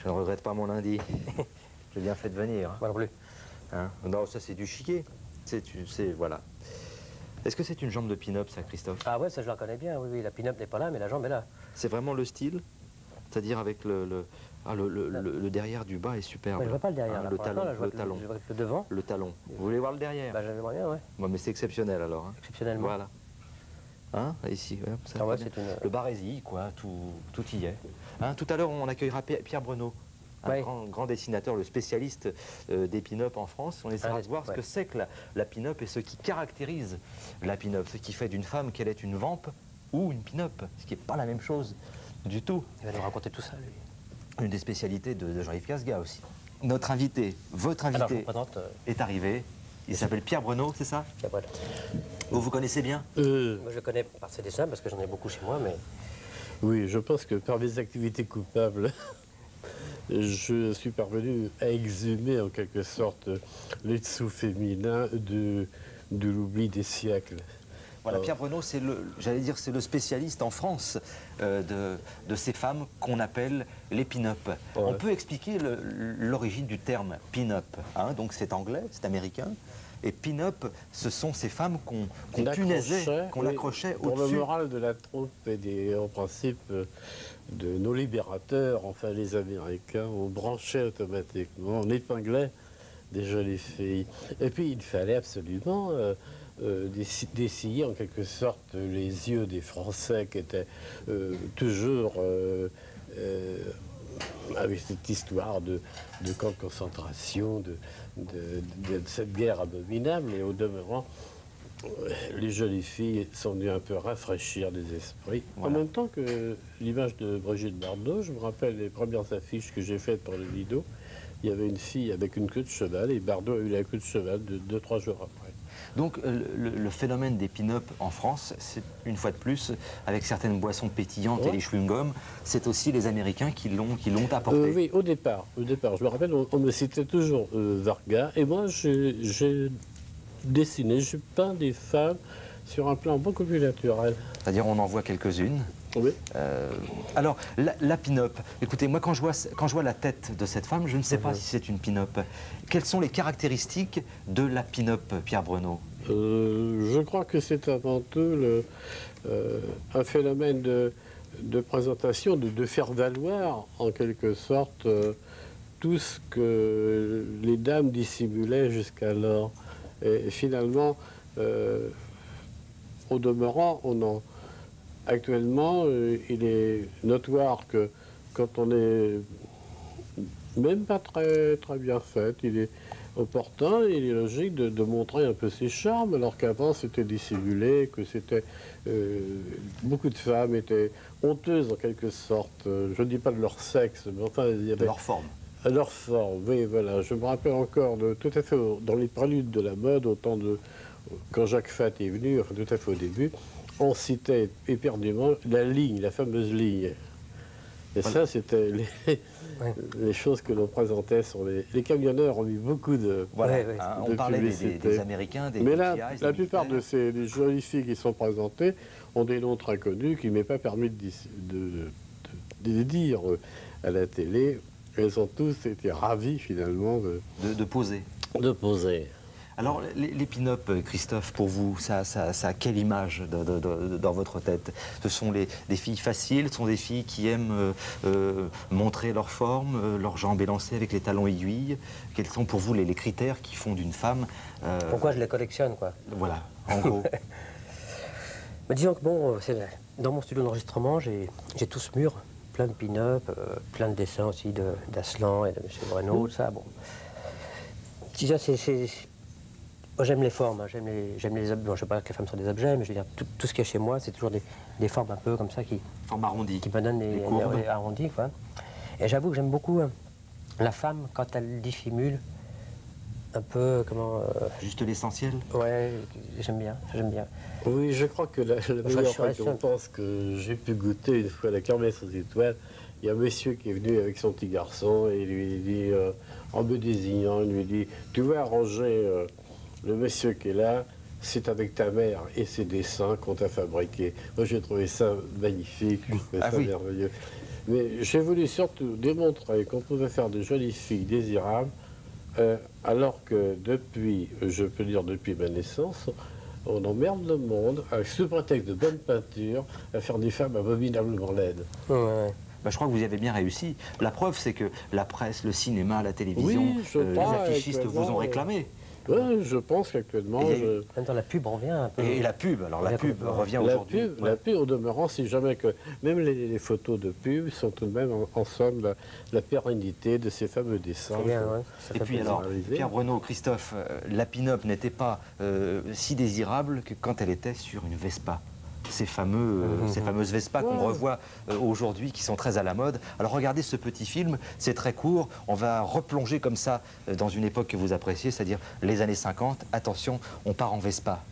Je ne regrette pas mon lundi. J'ai bien fait de venir. Moi non plus. Hein? Non, ça c'est du chiquet. Voilà. Est-ce que c'est une jambe de pin-up, ça, Christophe? Ah ouais, ça je la connais bien, oui, oui. La pin-up n'est pas là, mais la jambe est là. C'est vraiment le style? C'est-à-dire avec le derrière du bas est superbe. Ouais, je vois pas le derrière, Hein, là, le pour talon, l'instant, là, je vois le talon. je vois le devant. Le talon. Vous voulez voir le derrière? Bah j'aimerais bien, ouais. Bon, mais c'est exceptionnel alors. Hein. Exceptionnellement. Voilà. Hein? Ici, ouais, ça Ah ouais, va bien. c'est une... Le barésie, quoi, tout y est. Hein, tout à l'heure, on accueillera Pierre Brenaud, un Ouais. grand dessinateur, le spécialiste des pin-up en France. On essaiera de voir ce que c'est que la pin-up et ce qui caractérise la pin-up, ce qui fait d'une femme qu'elle est une vamp ou une pin-up, ce qui n'est pas la même chose du tout. Il va nous raconter tout ça, lui. Une des spécialités de Jean-Yves Casga aussi. Notre invité, votre Alors, je invité vous présente... est arrivé. Il s'appelle Pierre Brenaud, c'est ça? Pierre Brenaud. Vous connaissez bien? Moi, je le connais par ses dessins, parce que j'en ai beaucoup chez moi, mais... Oui, je pense que par mes activités coupables, je suis parvenu à exhumer en quelque sorte les dessous féminins de l'oubli des siècles. Voilà, Pierre Brenaud, c'est le spécialiste en France de ces femmes qu'on appelle les pin-up. Ouais. On peut expliquer l'origine du terme pin-up. Hein, donc c'est anglais, c'est américain. Et pin-up, ce sont ces femmes qu'on punaisait, qu'on accrochait pour au-dessus. le moral de la troupe et en principe de nos libérateurs, enfin les Américains, on branchait automatiquement, on épinglait des jolies filles. Et puis il fallait absolument dessiller en quelque sorte les yeux des Français qui étaient toujours avec cette histoire de camp de concentration, de cette guerre abominable. Et au demeurant, les jolies filles sont venues un peu rafraîchir les esprits. Voilà. En même temps que l'image de Brigitte Bardot, je me rappelle les premières affiches que j'ai faites pour le Lido. Il y avait une fille avec une queue de cheval et Bardot a eu la queue de cheval 2-3 jours après. Donc le phénomène des pin-up en France, c'est une fois de plus, avec certaines boissons pétillantes et les chewing-gums, c'est aussi les Américains qui l'ont apporté. Oui, au départ, je me rappelle, on me citait toujours Varga, et moi j'ai dessiné, j'ai peint des femmes sur un plan beaucoup plus naturel. C'est-à-dire on en voit quelques-unes. Oui. Alors, la pin-up, écoutez, moi quand je vois la tête de cette femme, je ne sais pas si c'est une pin-up. Quelles sont les caractéristiques de la pin-up, Pierre Brenaud? Je crois que c'est avant tout un phénomène de présentation, de faire valoir en quelque sorte tout ce que les dames dissimulaient jusqu'alors. Et finalement, au demeurant, actuellement, il est notoire que quand on est même pas très bien fait, il est opportun, il est logique de montrer un peu ses charmes, alors qu'avant c'était dissimulé, que c'était beaucoup de femmes étaient honteuses en quelque sorte. Je ne dis pas de leur sexe, mais enfin il y avait De leur forme. leur forme. Oui, voilà. Je me rappelle encore tout à fait dans les préludes de la mode, quand Jacques Fat est venu, enfin tout à fait au début. On citait éperdument la fameuse ligne. Et ça, c'était les choses que l'on présentait sur les camionneurs ont mis beaucoup de Voilà, Ouais, ouais. hein, de on parlait publicité. des Américains, des Mais là, GIs, la des plupart militaires. de ces jolies filles qui sont présentées ont des noms très connus qui ne m'est pas permis de dire à la télé. Elles ont tous été ravies finalement de poser. de poser. Alors, les pin-up, Christophe, pour vous, ça a quelle image dans votre tête? Ce sont des filles faciles, ce sont des filles qui aiment montrer leur forme, leurs jambes élancées avec les talons aiguilles. Quels sont pour vous les critères qui font d'une femme Pourquoi je les collectionne, quoi? Voilà, en gros. Mais disons que bon, dans mon studio d'enregistrement, j'ai tout ce mur, plein de pin-up, plein de dessins aussi d'Aslan et de M. Brenaud, tout ça, bon. Déjà, moi, j'aime les formes, hein, j'aime les objets. Bon, je ne sais pas que les femmes sont des objets, mais je veux dire, tout ce qu'il y a chez moi, c'est toujours des formes un peu comme ça qui Forme arrondie. me donnent des arrondis, quoi. Et j'avoue que j'aime beaucoup la femme quand elle dissimule un peu, Juste l'essentiel. Ouais, j'aime bien. Oui, je crois que la meilleure suis resté un récompense que j'ai pu goûter une fois à la Kermesse aux Étoiles, il y a un monsieur qui est venu avec son petit garçon et il lui dit, en me désignant, il lui dit, tu vas arranger le monsieur qui est là, c'est avec ta mère et ses dessins qu'on t'a fabriqué. Moi, j'ai trouvé ça magnifique, j'ai trouvé ça merveilleux. Mais j'ai voulu surtout démontrer qu'on pouvait faire de jolies filles désirables, alors que depuis, je peux dire depuis ma naissance, on emmerde le monde, avec sous prétexte de bonne peinture, à faire des femmes abominablement laides. Ouais. Bah, je crois que vous y avez bien réussi. La preuve, c'est que la presse, le cinéma, la télévision, Oui, je les crois, affichistes vous ont actuellement, réclamé. Oui, je pense qu'actuellement, Et il y a Même dans la pub, on revient un peu. Et la pub, alors la pub revient aujourd'hui. la pub, au demeurant, si jamais que même les photos de pub sont tout de même en somme la pérennité de ces fameux dessins. C'est bien, ouais. Ça Et fait puis plaisir. alors, Pierre Bruno, Christophe, la pin-up n'était pas si désirable que quand elle était sur une Vespa. Ces fameuses Vespa qu'on revoit aujourd'hui, qui sont très à la mode. Alors regardez ce petit film, c'est très court, on va replonger comme ça dans une époque que vous appréciez, c'est-à-dire les années 50. Attention, on part en Vespa.